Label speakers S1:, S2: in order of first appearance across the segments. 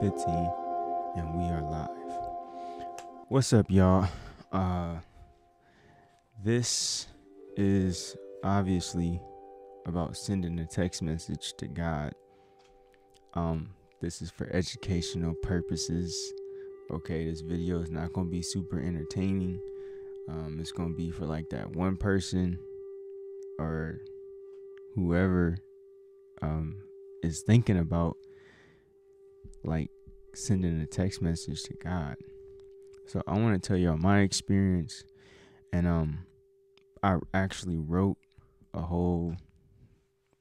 S1: 15, and we are live. What's up, y'all? Uh, this is obviously about sending a text message to God. This is for educational purposes. Okay, this video is not gonna be super entertaining. It's gonna be for like that one person or whoever is thinking about like sending a text message to God. So I want to tell y'all my experience, and I actually wrote a whole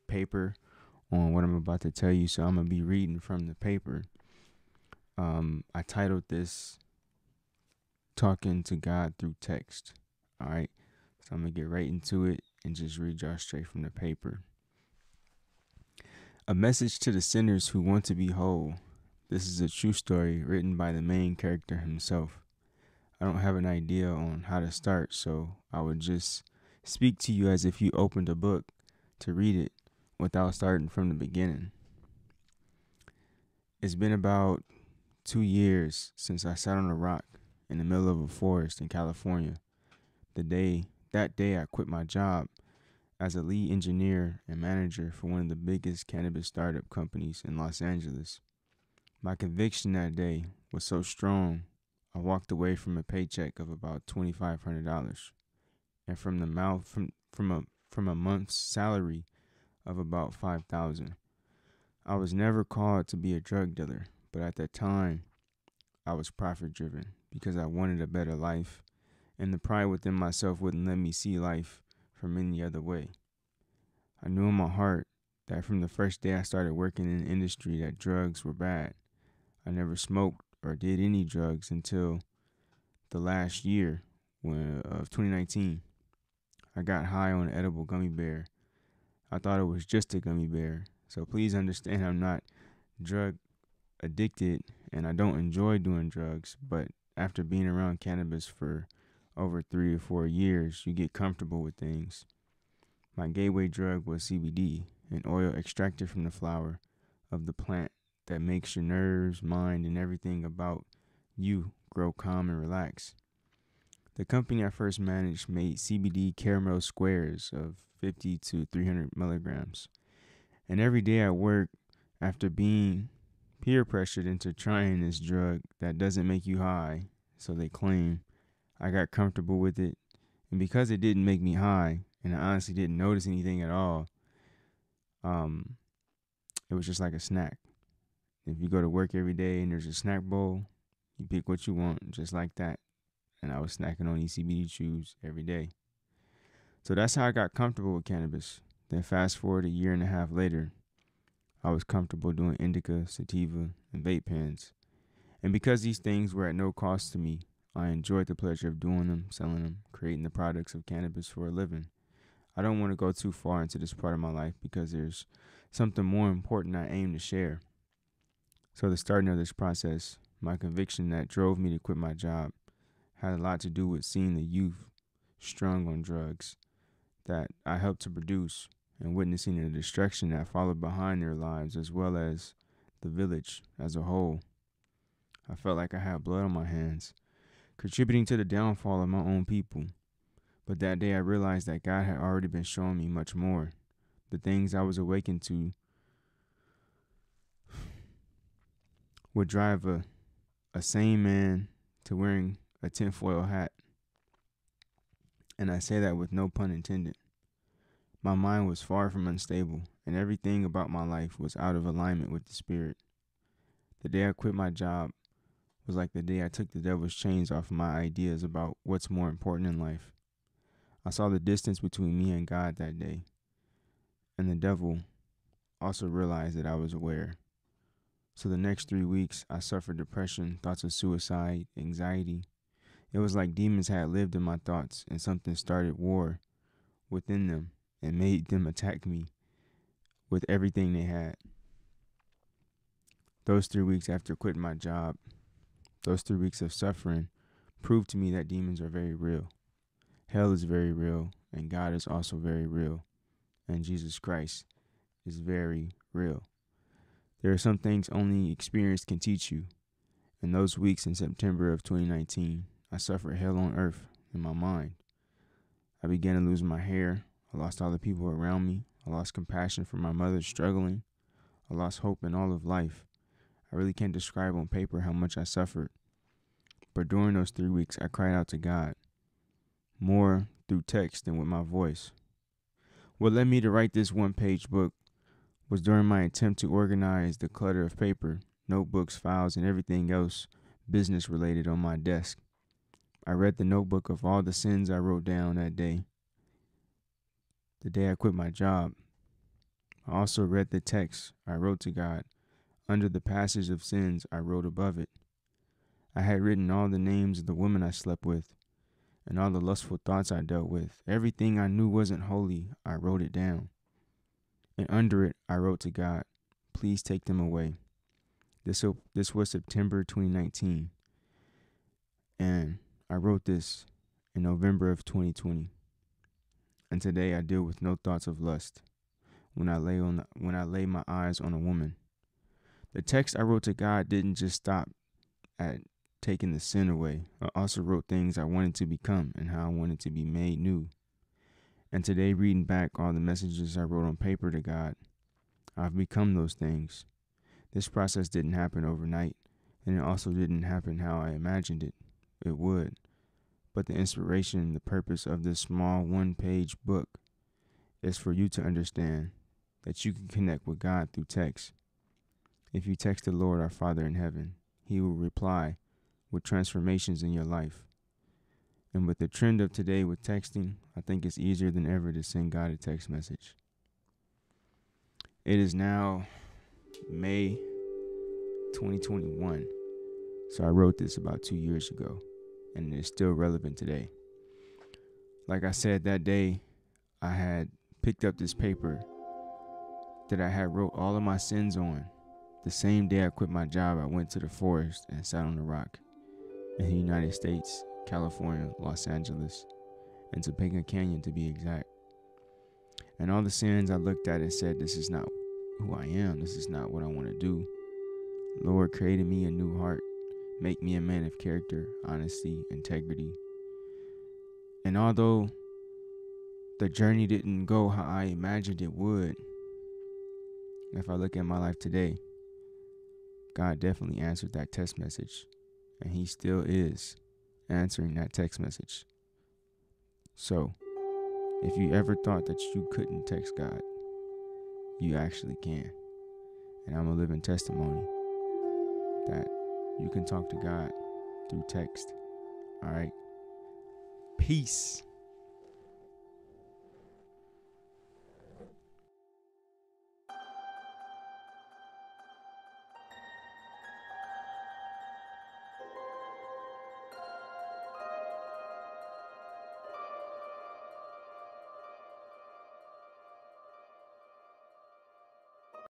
S1: paper on what I'm about to tell you. So I'm gonna be reading from the paper. I titled this "Talking to God Through Text." All right, so I'm gonna get right into it and just read y'all straight from the paper. A message to the sinners who want to be whole. This is a true story written by the main character himself. I don't have an idea on how to start, so I would just speak to you as if you opened a book to read it without starting from the beginning. It's been about 2 years since I sat on a rock in the middle of a forest in California. That day I quit my job as a lead engineer and manager for one of the biggest cannabis startup companies in Los Angeles. My conviction that day was so strong, I walked away from a paycheck of about $2,500 and from a month's salary of about $5,000. I was never called to be a drug dealer, but at that time, I was profit driven because I wanted a better life, and the pride within myself wouldn't let me see life from any other way. I knew in my heart that from the first day I started working in the industry that drugs were bad. I never smoked or did any drugs until the last year of 2019. I got high on an edible gummy bear. I thought it was just a gummy bear. So please understand I'm not drug addicted and I don't enjoy doing drugs, but after being around cannabis for over 3 or 4 years, you get comfortable with things. My gateway drug was CBD, an oil extracted from the flower of the plant that makes your nerves, mind, and everything about you grow calm and relax. The company I first managed made CBD caramel squares of 50 to 300 milligrams. And every day at work, after being peer pressured into trying this drug that doesn't make you high, so they claim, I got comfortable with it. And because it didn't make me high, and I honestly didn't notice anything at all, it was just like a snack. If you go to work every day and there's a snack bowl, you pick what you want, just like that. And I was snacking on these CBD chews every day. So that's how I got comfortable with cannabis. Then fast forward a year and a half later, I was comfortable doing indica, sativa, and vape pens. And because these things were at no cost to me, I enjoyed the pleasure of doing them, selling them, creating the products of cannabis for a living. I don't want to go too far into this part of my life because there's something more important I aim to share. So the starting of this process, my conviction that drove me to quit my job, had a lot to do with seeing the youth strung on drugs that I helped to produce and witnessing the destruction that followed behind their lives as well as the village as a whole. I felt like I had blood on my hands, contributing to the downfall of my own people. But that day I realized that God had already been showing me much more. The things I was awakened to would drive a sane man to wearing a tinfoil hat. And I say that with no pun intended. My mind was far from unstable, and everything about my life was out of alignment with the Spirit. The day I quit my job was like the day I took the devil's chains off of my ideas about what's more important in life. I saw the distance between me and God that day, and the devil also realized that I was aware. So the next 3 weeks, I suffered depression, thoughts of suicide, anxiety. It was like demons had lived in my thoughts, and something started war within them and made them attack me with everything they had. Those 3 weeks after quitting my job, those 3 weeks of suffering proved to me that demons are very real. Hell is very real, and God is also very real, and Jesus Christ is very real. There are some things only experience can teach you. In those weeks in September of 2019, I suffered hell on earth in my mind. I began to lose my hair. I lost all the people around me. I lost compassion for my mother struggling. I lost hope in all of life. I really can't describe on paper how much I suffered. But during those 3 weeks, I cried out to God, more through text than with my voice. What led me to write this one-page book was during my attempt to organize the clutter of paper, notebooks, files, and everything else business-related on my desk. I read the notebook of all the sins I wrote down that day, the day I quit my job. I also read the text I wrote to God. Under the passage of sins, I wrote above it. I had written all the names of the women I slept with and all the lustful thoughts I dealt with. Everything I knew wasn't holy, I wrote it down. And under it, I wrote to God, please take them away. This was September 2019. And I wrote this in November of 2020. And today I deal with no thoughts of lust when I lay my eyes on a woman. The text I wrote to God didn't just stop at taking the sin away. I also wrote things I wanted to become and how I wanted to be made new. And today, reading back all the messages I wrote on paper to God, I've become those things. This process didn't happen overnight, and it also didn't happen how I imagined it would. But the inspiration and the purpose of this small one-page book is for you to understand that you can connect with God through text. If you text the Lord, our Father in heaven, He will reply with transformations in your life. And with the trend of today with texting, I think it's easier than ever to send God a text message. It is now May 2021. So I wrote this about 2 years ago, and it is still relevant today. Like I said, that day, I had picked up this paper that I had wrote all of my sins on. The same day I quit my job, I went to the forest and sat on a rock in the United States, California, Los Angeles, and Topanga Canyon to be exact. And all the sins I looked at and said, this is not who I am. This is not what I want to do. Lord, created me a new heart. Make me a man of character, honesty, integrity. And although the journey didn't go how I imagined it would, if I look at my life today, God definitely answered that text message. And He still is answering that text message. So, if you ever thought that you couldn't text God, you actually can. And I'm a living testimony that you can talk to God through text. All right. Peace.